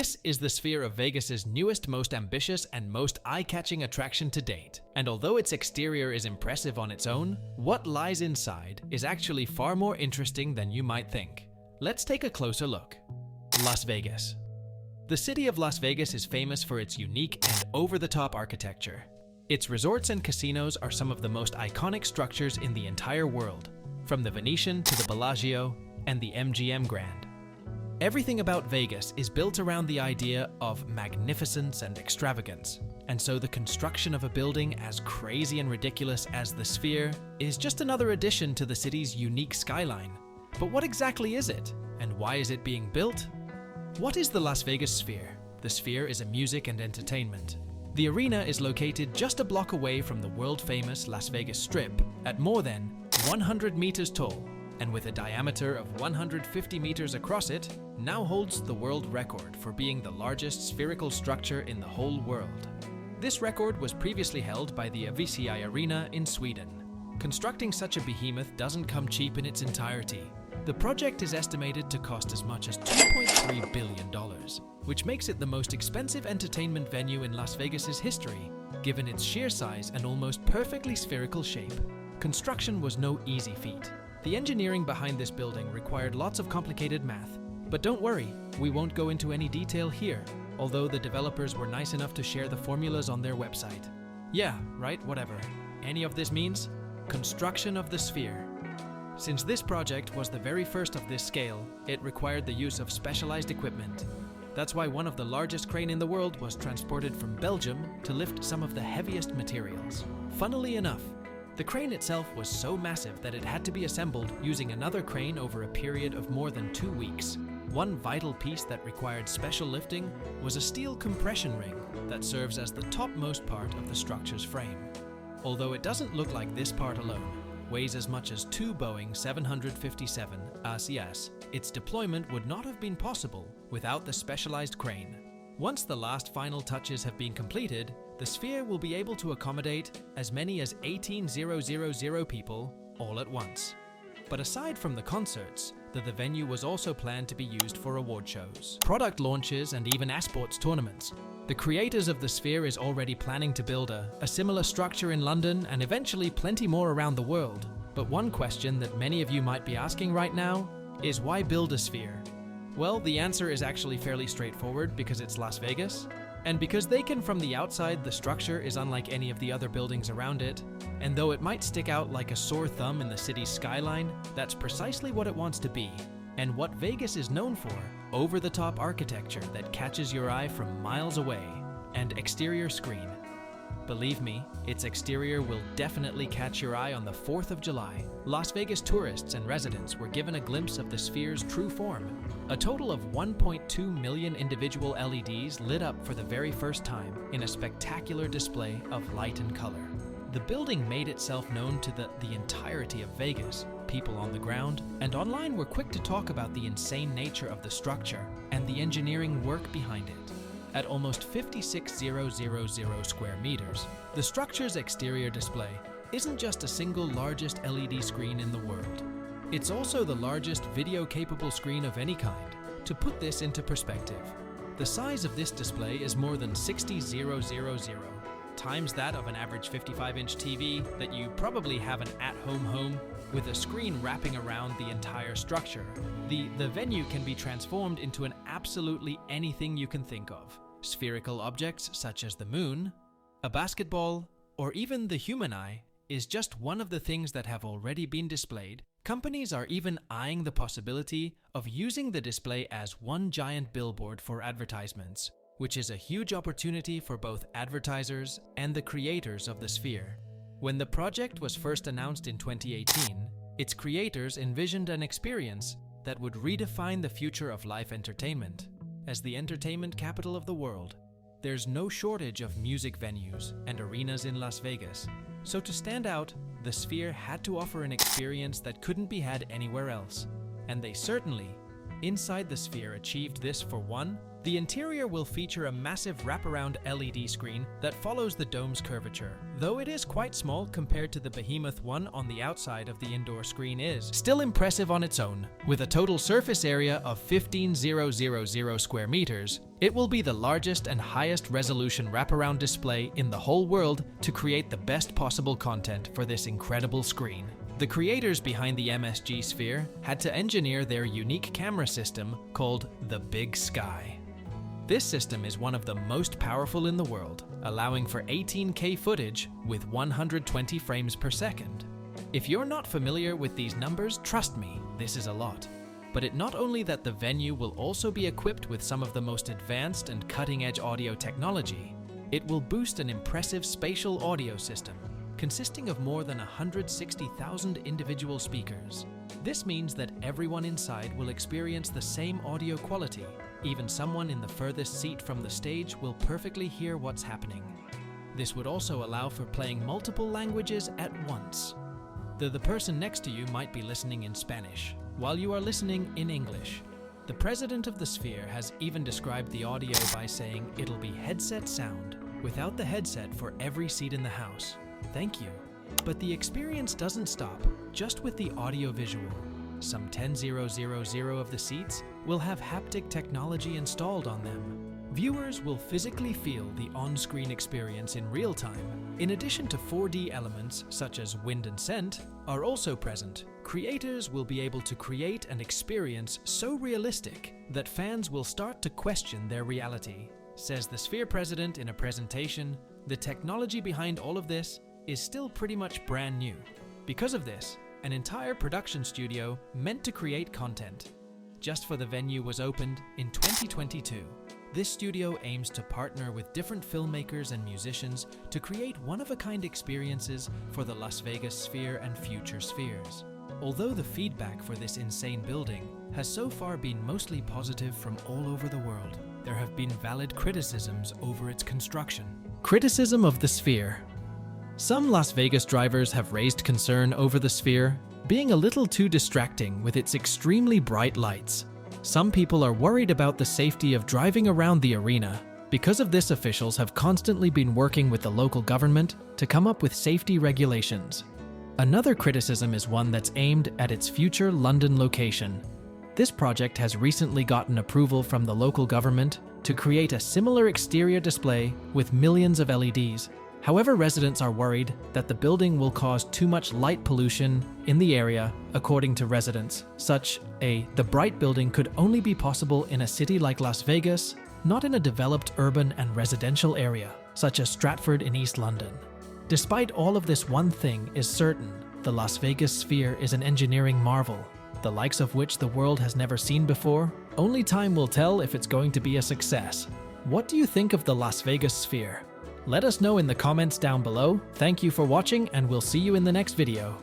This is the Sphere of Vegas's newest, most ambitious, and most eye-catching attraction to date. And although its exterior is impressive on its own, what lies inside is actually far more interesting than you might think. Let's take a closer look. Las Vegas. The city of Las Vegas is famous for its unique and over-the-top architecture. Its resorts and casinos are some of the most iconic structures in the entire world, from the Venetian to the Bellagio and the MGM Grand. Everything about Vegas is built around the idea of magnificence and extravagance, and so the construction of a building as crazy and ridiculous as the Sphere is just another addition to the city's unique skyline. But what exactly is it, and why is it being built? What is the Las Vegas Sphere? The Sphere is a music and entertainment. The arena is located just a block away from the world-famous Las Vegas Strip at more than 100 meters tall, and with a diameter of 150 meters across it, now holds the world record for being the largest spherical structure in the whole world. This record was previously held by the Avicii Arena in Sweden. Constructing such a behemoth doesn't come cheap in its entirety. The project is estimated to cost as much as $2.3 billion, which makes it the most expensive entertainment venue in Las Vegas's history, given its sheer size and almost perfectly spherical shape. Construction was no easy feat. The engineering behind this building required lots of complicated math, but don't worry, we won't go into any detail here, although the developers were nice enough to share the formulas on their website. Yeah, right, whatever. Any of this means? Construction of the Sphere. Since this project was the very first of this scale, it required the use of specialized equipment. That's why one of the largest cranes in the world was transported from Belgium to lift some of the heaviest materials. Funnily enough, the crane itself was so massive that it had to be assembled using another crane over a period of more than 2 weeks. One vital piece that required special lifting was a steel compression ring that serves as the topmost part of the structure's frame. Although it doesn't look like this part alone weighs as much as 2 Boeing 757 ACS, its deployment would not have been possible without the specialized crane. Once the last final touches have been completed, the Sphere will be able to accommodate as many as 18,000 people all at once. But aside from the concerts, the venue was also planned to be used for award shows, product launches, and even esports tournaments. The creators of the Sphere is already planning to build a similar structure in London and eventually plenty more around the world. But one question that many of you might be asking right now is, why build a Sphere? Well, the answer is actually fairly straightforward: because it's Las Vegas, and because from the outside, the structure is unlike any of the other buildings around it, and though it might stick out like a sore thumb in the city's skyline, that's precisely what it wants to be, and what Vegas is known for: over-the-top architecture that catches your eye from miles away, and exterior screen. Believe me, its exterior will definitely catch your eye on the 4th of July. Las Vegas tourists and residents were given a glimpse of the Sphere's true form. A total of 1.2 million individual LEDs lit up for the very first time in a spectacular display of light and color. The building made itself known to the entirety of Vegas. People on the ground and online were quick to talk about the insane nature of the structure and the engineering work behind it. At almost 56,000 square meters, the structure's exterior display isn't just a single largest LED screen in the world. It's also the largest video-capable screen of any kind. To put this into perspective, the size of this display is more than 60,000 times that of an average 55-inch TV that you probably have an at-home home with a screen wrapping around the entire structure. The venue can be transformed into absolutely anything you can think of. Spherical objects such as the moon, a basketball, or even the human eye is just one of the things that have already been displayed. Companies are even eyeing the possibility of using the display as one giant billboard for advertisements, which is a huge opportunity for both advertisers and the creators of the Sphere. When the project was first announced in 2018, its creators envisioned an experience that would redefine the future of live entertainment. As the entertainment capital of the world, there's no shortage of music venues and arenas in Las Vegas. So to stand out, the Sphere had to offer an experience that couldn't be had anywhere else. And they certainly, inside the Sphere, achieved this for one, The interior will feature a massive wraparound LED screen that follows the dome's curvature. Though it is quite small compared to the behemoth one on the outside of the indoor screen is still impressive on its own. With a total surface area of 15,000 square meters, it will be the largest and highest resolution wraparound display in the whole world to create the best possible content for this incredible screen. The creators behind the MSG Sphere had to engineer their unique camera system called the Big Sky. This system is one of the most powerful in the world, allowing for 18K footage with 120 frames per second. If you're not familiar with these numbers, trust me, this is a lot. But it not only that the venue will also be equipped with some of the most advanced and cutting-edge audio technology, it will boost an impressive spatial audio system consisting of more than 160,000 individual speakers. This means that everyone inside will experience the same audio quality. Even someone in the furthest seat from the stage will perfectly hear what's happening. This would also allow for playing multiple languages at once. The person next to you might be listening in Spanish, while you are listening in English. The president of the Sphere has even described the audio by saying it'll be headset sound, without the headset for every seat in the house. Thank you. But the experience doesn't stop just with the audio-visual. Some 10,000 of the seats will have haptic technology installed on them. Viewers will physically feel the on-screen experience in real time. In addition to 4D elements such as wind and scent are also present, creators will be able to create an experience so realistic that fans will start to question their reality. Says the Sphere president in a presentation, the technology behind all of this is still pretty much brand new. Because of this, an entire production studio meant to create content just for the venue was opened in 2022. This studio aims to partner with different filmmakers and musicians to create one-of-a-kind experiences for the Las Vegas Sphere and future spheres. Although the feedback for this insane building has so far been mostly positive from all over the world, there have been valid criticisms over its construction. Criticism of the Sphere. Some Las Vegas drivers have raised concern over the Sphere being a little too distracting with its extremely bright lights. Some people are worried about the safety of driving around the arena. Because of this, officials have constantly been working with the local government to come up with safety regulations. Another criticism is one that's aimed at its future London location. This project has recently gotten approval from the local government to create a similar exterior display with millions of LEDs. However, residents are worried that the building will cause too much light pollution in the area, according to residents. The bright building could only be possible in a city like Las Vegas, not in a developed urban and residential area, such as Stratford in East London. Despite all of this, one thing is certain: the Las Vegas Sphere is an engineering marvel, the likes of which the world has never seen before. Only time will tell if it's going to be a success. What do you think of the Las Vegas Sphere? Let us know in the comments down below. Thank you for watching, and we'll see you in the next video.